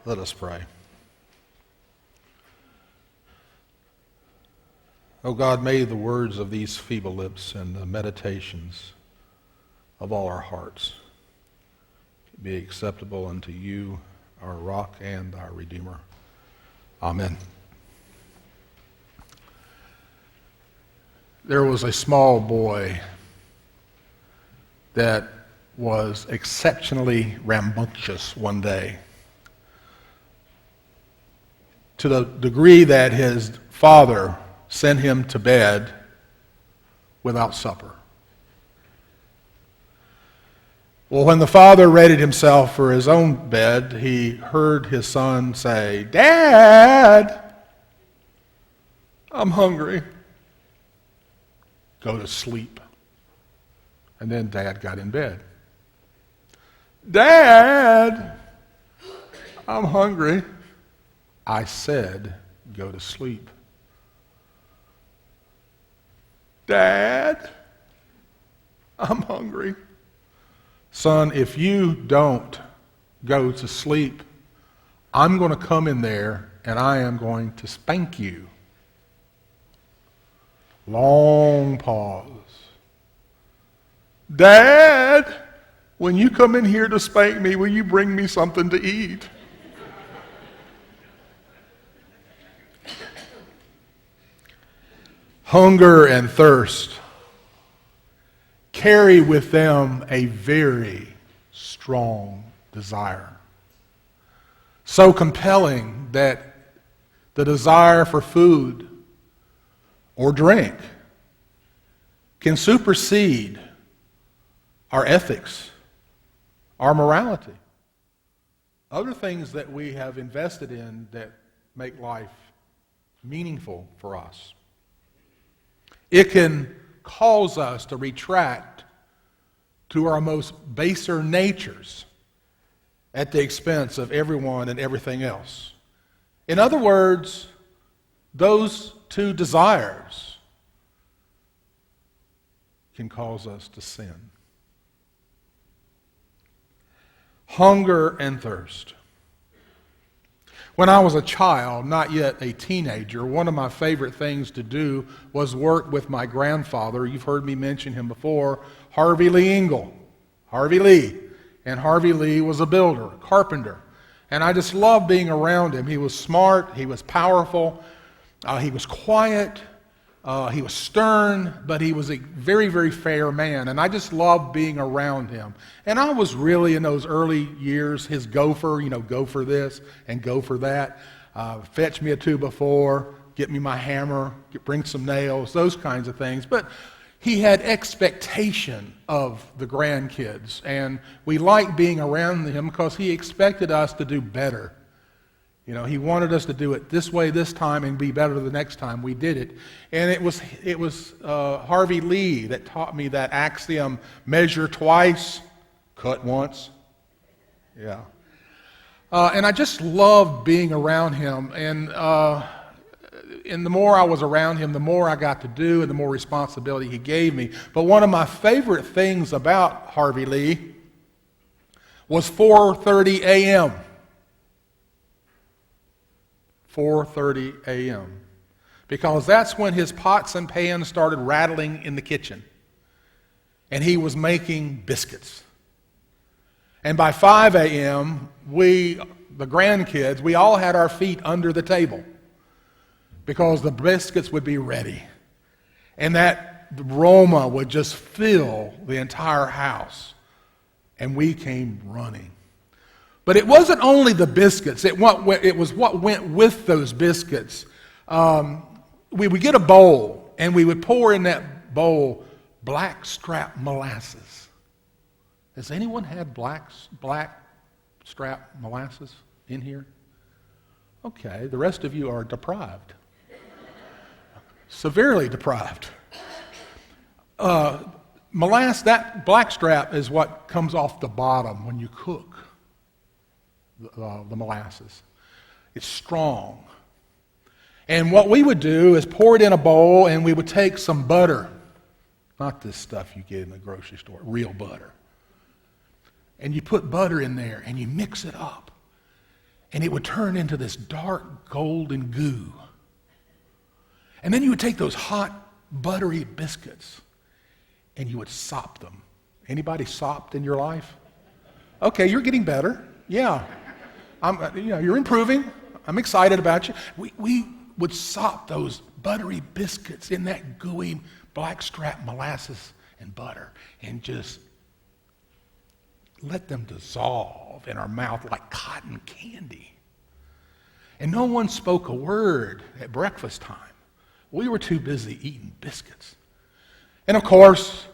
Let us pray. O God, may the words of these feeble lips and the meditations of all our hearts be acceptable unto you, our rock and our Redeemer. Amen. There was a small boy that was exceptionally rambunctious one day, to the degree that his father sent him to bed without supper. Well, when the father readied himself for his own bed, he heard his son say, "Dad, I'm hungry." Go to sleep. And then Dad got in bed. "Dad, I'm hungry." I said, go to sleep. "Dad, I'm hungry." "Son, if you don't go to sleep, I'm going to come in there and I am going to spank you." Long pause. "Dad, when you come in here to spank me, will you bring me something to eat?" Hunger and thirst carry with them a very strong desire. So compelling that the desire for food or drink can supersede our ethics, our morality, other things that we have invested in that make life meaningful for us. It can cause us to retract to our most baser natures at the expense of everyone and everything else. In other words, those two desires can cause us to sin. Hunger and thirst. When I was a child, not yet a teenager, one of my favorite things to do was work with my grandfather. You've heard me mention him before, Harvey Lee Engel. Harvey Lee. And Harvey Lee was a builder, a carpenter. And I just loved being around him. He was smart, he was powerful, he was quiet, he was stern, but he was a very, very fair man. And I just loved being around him. And I was really, in those early years, his gopher, go for this and go for that. Fetch me a 2x4, get me my hammer, bring some nails, those kinds of things. But he had expectation of the grandkids. And we liked being around him because he expected us to do better. He wanted us to do it this way this time and be better the next time we did it. And it was Harvey Lee that taught me that axiom: measure twice, cut once. Yeah. And I just loved being around him. And the more I was around him, the more I got to do and the more responsibility he gave me. But one of my favorite things about Harvey Lee was 4:30 a.m. 4:30 a.m. Because that's when his pots and pans started rattling in the kitchen. And he was making biscuits. And by 5 a.m., we, the grandkids, we all had our feet under the table because the biscuits would be ready. And that aroma would just fill the entire house. And we came running. But it wasn't only the biscuits. It was what went with those biscuits. We would get a bowl, and we would pour in that bowl blackstrap molasses. Has anyone had blackstrap molasses in here? Okay, the rest of you are deprived. Severely deprived. That blackstrap is what comes off the bottom when you cook. The molasses. It's strong. And what we would do is pour it in a bowl, and we would take some butter. Not this stuff you get in the grocery store, real butter. And you put butter in there, and you mix it up. and it would turn into this dark golden goo. And then you would take those hot, buttery biscuits, and you would sop them. Anybody sopped in your life? Okay, you're getting better. Yeah. You're improving. I'm excited about you. We would sop those buttery biscuits in that gooey blackstrap molasses and butter and just let them dissolve in our mouth like cotton candy. And no one spoke a word at breakfast time. We were too busy eating biscuits. And of course,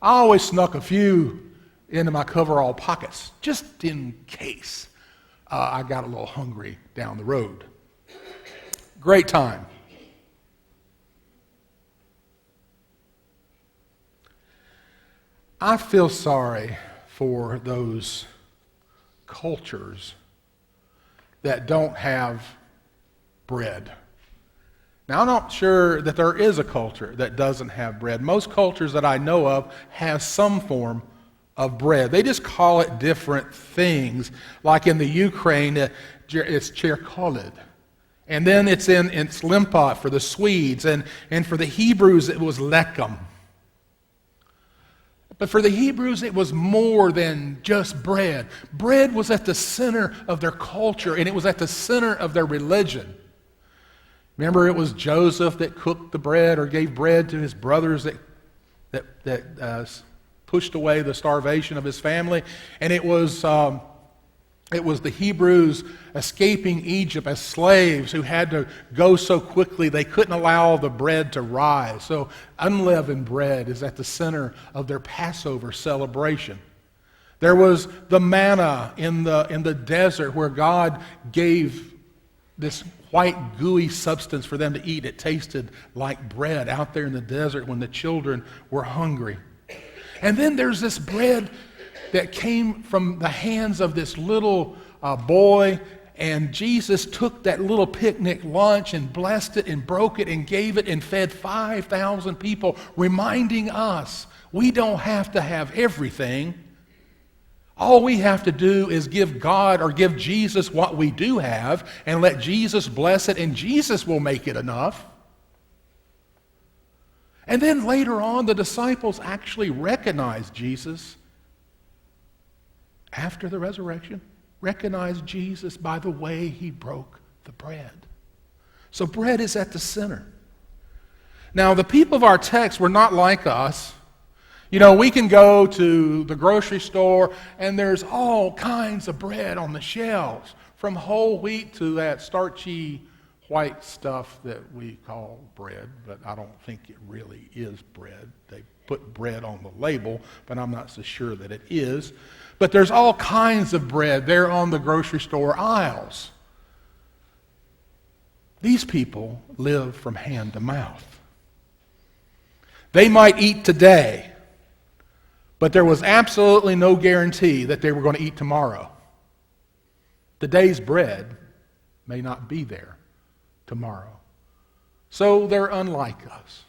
I always snuck a few into my coverall pockets, just in case I got a little hungry down the road. Great time. I feel sorry for those cultures that don't have bread. Now, I'm not sure that there is a culture that doesn't have bread. Most cultures that I know of have some form of bread. They just call it different things. Like in the Ukraine, it's cherkolid. And then it's limpot for the Swedes. And for the Hebrews, it was lechem. But for the Hebrews, it was more than just bread. Bread was at the center of their culture, and it was at the center of their religion. Remember, it was Joseph that cooked the bread or gave bread to his brothers that pushed away the starvation of his family. And it was the Hebrews escaping Egypt as slaves who had to go so quickly they couldn't allow the bread to rise. So unleavened bread is at the center of their Passover celebration. There was the manna in the desert where God gave this white gooey substance for them to eat. It tasted like bread out there in the desert when the children were hungry. And then there's this bread that came from the hands of this little boy, and Jesus took that little picnic lunch and blessed it and broke it and gave it and fed 5,000 people, reminding us we don't have to have everything. All we have to do is give God or give Jesus what we do have and let Jesus bless it, and Jesus will make it enough. And then later on, the disciples actually recognized Jesus after the resurrection, recognized Jesus by the way he broke the bread. So bread is at the center. Now, the people of our text were not like us. You know, we can go to the grocery store and there's all kinds of bread on the shelves, from whole wheat to that starchy white stuff that we call bread, but I don't think it really is bread. They put bread on the label, but I'm not so sure that it is. But there's all kinds of bread there on the grocery store aisles. These people live from hand to mouth. They might eat today, but there was absolutely no guarantee that they were going to eat tomorrow. Today's bread may not be there tomorrow. So they're unlike us.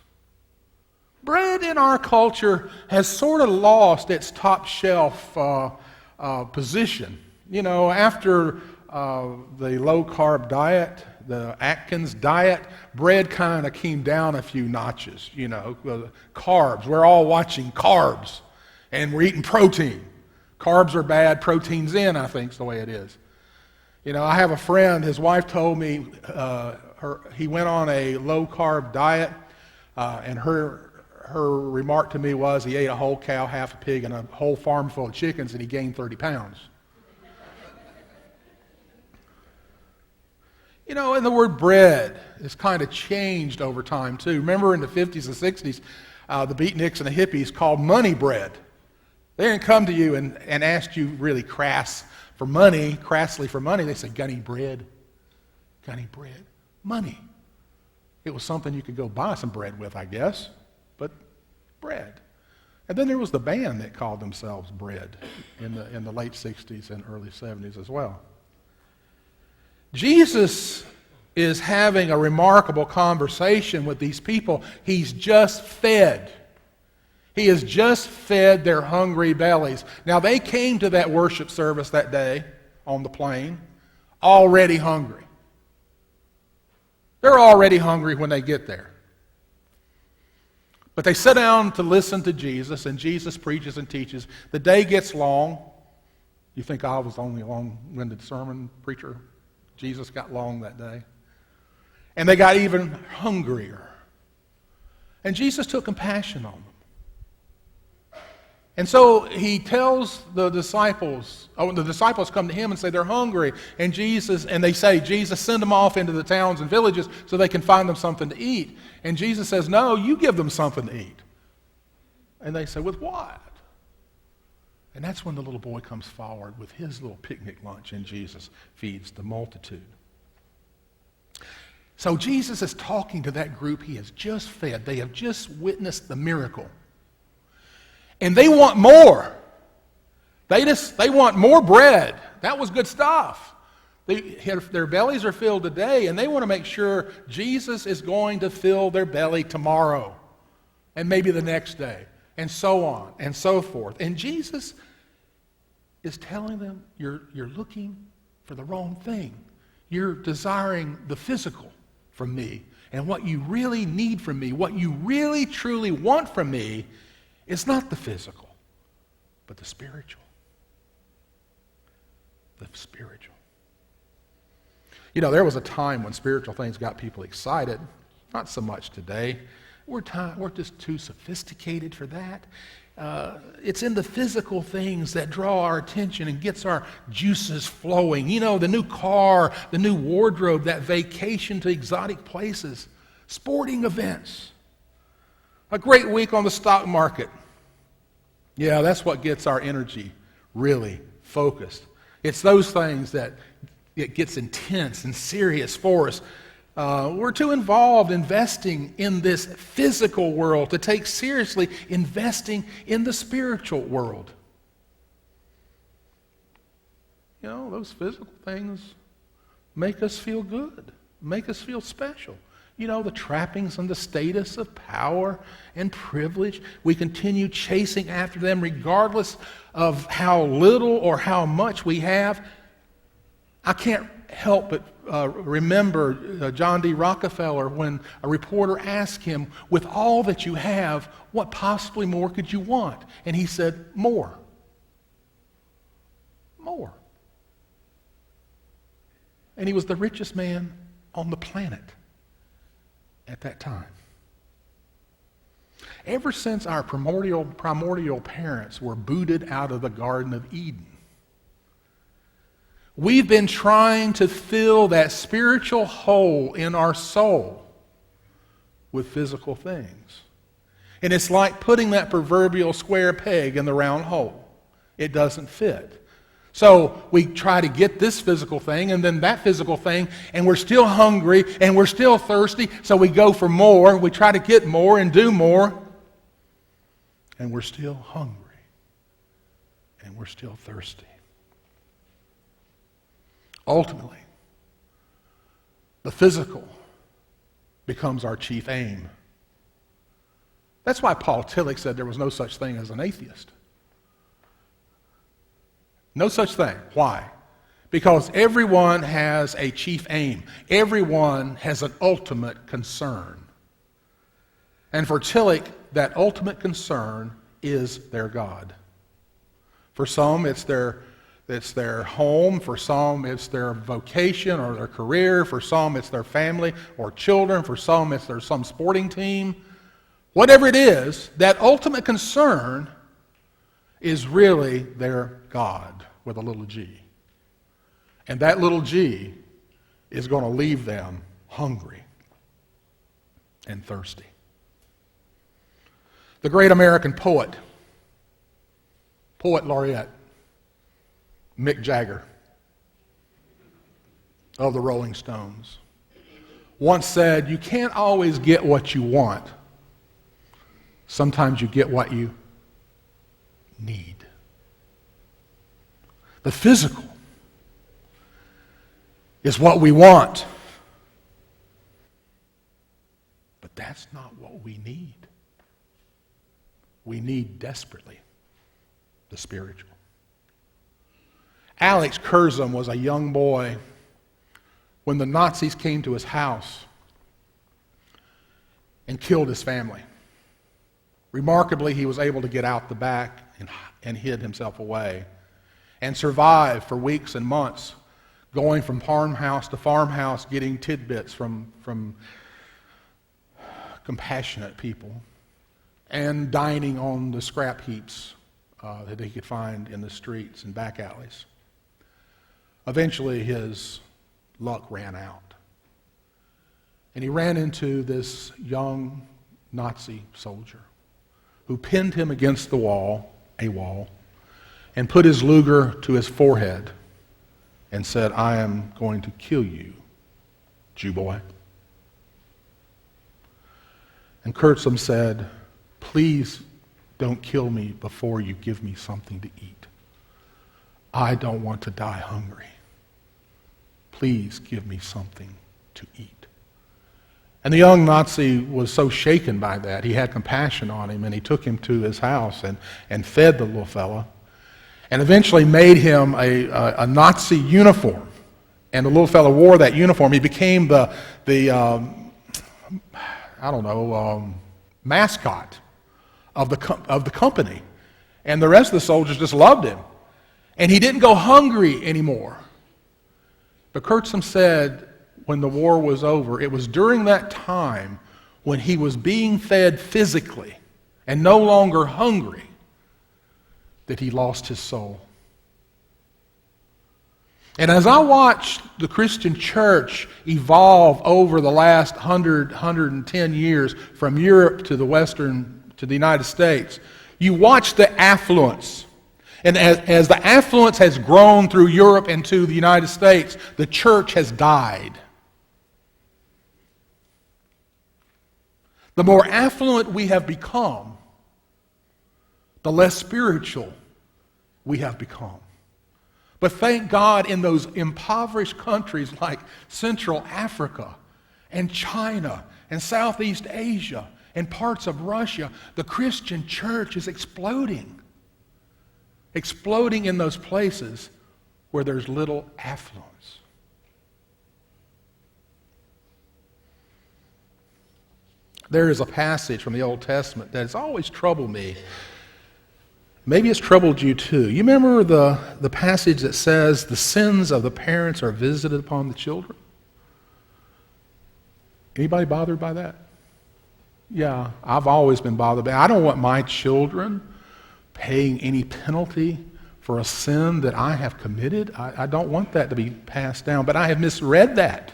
Bread in our culture has sort of lost its top shelf position. You know, after the low-carb diet, the Atkins diet, bread kind of came down a few notches. You know, carbs. We're all watching carbs, and we're eating protein. Carbs are bad, protein's in, I think is the way it is. You know, I have a friend, his wife told me he went on a low-carb diet, and her remark to me was he ate a whole cow, half a pig, and a whole farm full of chickens, and he gained 30 pounds. You know, and the word bread has kind of changed over time, too. Remember in the 50s and 60s, the beatniks and the hippies called money bread. They didn't come to you and ask you really crassly for money. They said, gunny bread, money. It was something you could go buy some bread with, I guess, but bread. And then there was the band that called themselves Bread in the late 60s and early 70s as well. Jesus is having a remarkable conversation with these people he's just fed. He has just fed their hungry bellies. Now, they came to that worship service that day on the plain, already hungry. They're already hungry when they get there. But they sit down to listen to Jesus, and Jesus preaches and teaches. The day gets long. You think I was only a long-winded sermon preacher? Jesus got long that day. And they got even hungrier. And Jesus took compassion on them. And so he tells the disciples come to him and say they're hungry. And they say, Jesus, send them off into the towns and villages so they can find them something to eat. And Jesus says, no, you give them something to eat. And they say, with what? And that's when the little boy comes forward with his little picnic lunch, and Jesus feeds the multitude. So Jesus is talking to that group he has just fed. They have just witnessed the miracle. And they want more. They want more bread. That was good stuff. Their bellies are filled today, and they want to make sure Jesus is going to fill their belly tomorrow, and maybe the next day, and so on and so forth. And Jesus is telling them, you're looking for the wrong thing. You're desiring the physical from me, and what you really need from me, what you really truly want from me, it's not the physical, but the spiritual. The spiritual. You know, there was a time when spiritual things got people excited. Not so much today. We're just too sophisticated for that. It's in the physical things that draw our attention and gets our juices flowing. You know, the new car, the new wardrobe, that vacation to exotic places, sporting events. A great week on the stock market. Yeah, that's what gets our energy really focused. It's those things that it gets intense and serious for us. We're too involved investing in this physical world to take seriously investing in the spiritual world. You know, those physical things make us feel good, make us feel special. You know, the trappings and the status of power and privilege. We continue chasing after them regardless of how little or how much we have. I can't help but remember John D. Rockefeller when a reporter asked him, with all that you have, what possibly more could you want? And he said, more. More. And he was the richest man on the planet at that time. Ever since our primordial parents were booted out of the Garden of Eden, we've been trying to fill that spiritual hole in our soul with physical things. And it's like putting that proverbial square peg in the round hole. It doesn't fit. So we try to get this physical thing and then that physical thing, and we're still hungry and we're still thirsty, so we go for more. We try to get more and do more, and we're still hungry and we're still thirsty. Ultimately, the physical becomes our chief aim. That's why Paul Tillich said there was no such thing as an atheist. No such thing. Why? Because everyone has a chief aim. Everyone has an ultimate concern. And for Tillich, that ultimate concern is their God. For some, it's their home. For some, it's their vocation or their career. For some, it's their family or children. For some, it's some sporting team. Whatever it is, that ultimate concern is really their God with a little g. And that little g is going to leave them hungry and thirsty. The great American poet laureate, Mick Jagger of the Rolling Stones, once said, "You can't always get what you want. Sometimes you get what you need." The physical is what we want. But that's not what we need. We need desperately the spiritual. Alex Curzon was a young boy when the Nazis came to his house and killed his family. Remarkably, he was able to get out the back and hid himself away and survived for weeks and months, going from farmhouse to farmhouse, getting tidbits from compassionate people and dining on the scrap heaps that he could find in the streets and back alleys. Eventually, his luck ran out. And he ran into this young Nazi soldier who pinned him against the wall, and put his Luger to his forehead and said, "I am going to kill you, Jew boy." And Kurtzum said, "Please don't kill me before you give me something to eat. I don't want to die hungry. Please give me something to eat." And the young Nazi was so shaken by that, he had compassion on him, and he took him to his house and fed the little fella, and eventually made him a Nazi uniform. And the little fella wore that uniform. He became the mascot of the company. And the rest of the soldiers just loved him. And he didn't go hungry anymore. But Kurtzum said, when the war was over, it was during that time when he was being fed physically and no longer hungry that he lost his soul. And as I watched the Christian church evolve over the last 110 years from Europe to the United States, you watch the affluence. And as the affluence has grown through Europe and to the United States, the church has died. The more affluent we have become, the less spiritual we have become. But thank God, in those impoverished countries like Central Africa and China and Southeast Asia and parts of Russia, the Christian church is exploding. Exploding in those places where there's little affluence. There is a passage from the Old Testament that has always troubled me. Maybe it's troubled you too. You remember the passage that says the sins of the parents are visited upon the children? Anybody bothered by that? Yeah, I've always been bothered by it. I don't want my children paying any penalty for a sin that I have committed. I don't want that to be passed down, but I have misread that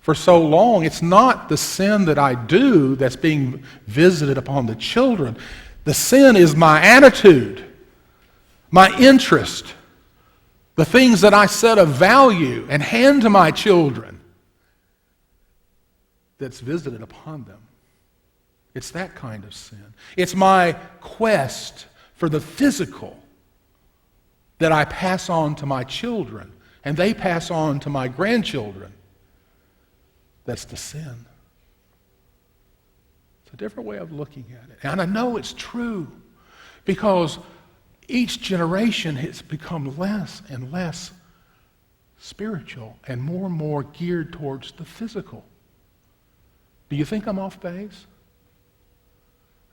for so long. It's not the sin that I do that's being visited upon the children. The sin is my attitude, my interest, the things that I set of value and hand to my children that's visited upon them. It's that kind of sin. It's my quest for the physical that I pass on to my children, and they pass on to my grandchildren. That's the sin. It's a different way of looking at it. And I know it's true because each generation has become less and less spiritual and more geared towards the physical. Do you think I'm off base?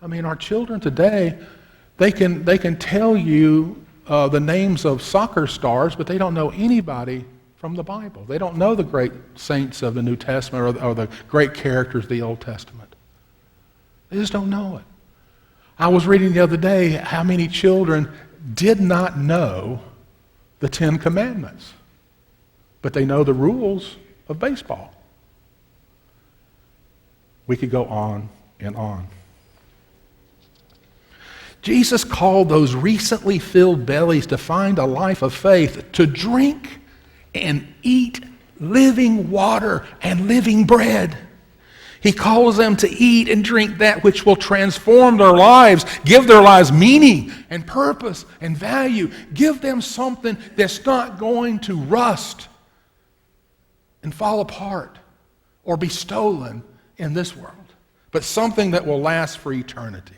I mean, our children today, they can tell you the names of soccer stars, but they don't know anybody from the Bible. They don't know the great saints of the New Testament or the great characters of the Old Testament. They just don't know it. I was reading the other day how many children did not know the Ten Commandments, but they know the rules of baseball. We could go on and on. Jesus called those recently filled bellies to find a life of faith, to drink and eat living water and living bread. He calls them to eat and drink that which will transform their lives, give their lives meaning and purpose and value, give them something that's not going to rust and fall apart or be stolen in this world, but something that will last for eternity.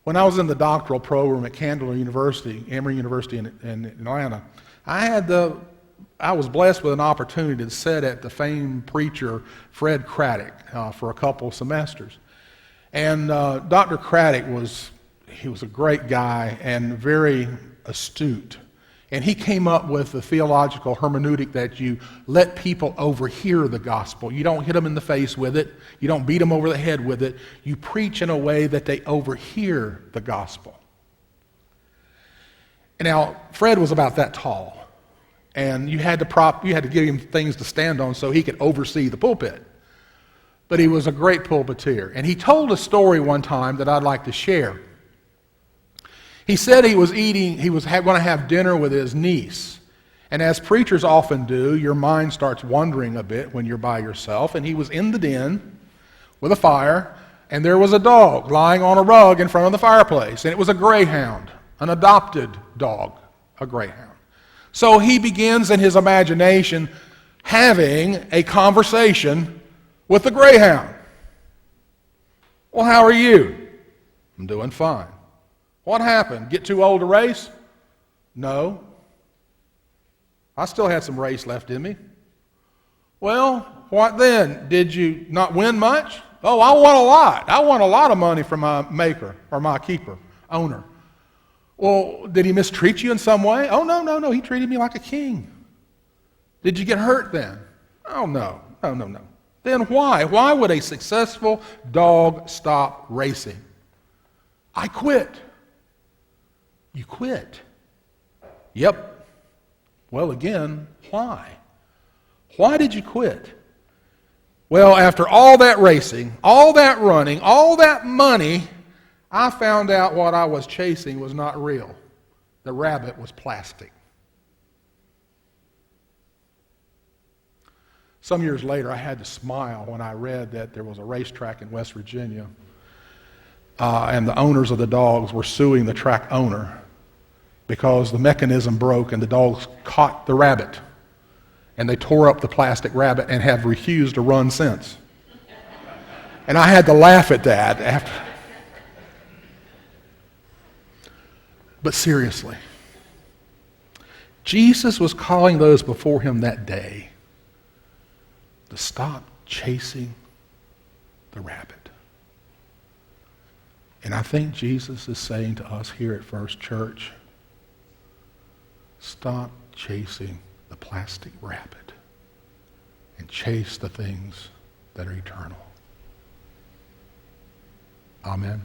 When I was in the doctoral program at Candler University, Emory University in Atlanta, I had the I was blessed with an opportunity to sit at the famed preacher Fred Craddock for a couple semesters. And Dr. Craddock was a great guy and very astute. And he came up with the theological hermeneutic that you let people overhear the gospel. You don't hit them in the face with it. You don't beat them over the head with it. You preach in a way that they overhear the gospel. And now, Fred was about that tall. And you had to give him things to stand on so he could oversee the pulpit. But he was a great pulpiteer. And he told a story one time that I'd like to share. He said he was going to have dinner with his niece. And as preachers often do, your mind starts wandering a bit when you're by yourself. And he was in the den with a fire, and there was a dog lying on a rug in front of the fireplace. And it was a greyhound, an adopted dog, a greyhound. So he begins in his imagination having a conversation with the greyhound. Well, how are you? I'm doing fine. What happened? Get too old to race? No. I still had some race left in me. Well, what then? Did you not win much? Oh, I won a lot. I won a lot of money from my maker or my keeper, owner. Well, did he mistreat you in some way? Oh, no. He treated me like a king. Did you get hurt then? Oh, no. Then why? Why would a successful dog stop racing? I quit. You quit? Yep. Well, again, why? Why did you quit? Well, after all that racing, all that running, all that money, I found out what I was chasing was not real. The rabbit was plastic. Some years later, I had to smile when I read that there was a racetrack in West Virginia, and the owners of the dogs were suing the track owner because the mechanism broke and the dogs caught the rabbit, and they tore up the plastic rabbit and have refused to run since. And I had to laugh at that after. But seriously, Jesus was calling those before him that day to stop chasing the rabbit. And I think Jesus is saying to us here at First Church, stop chasing the plastic rabbit and chase the things that are eternal. Amen.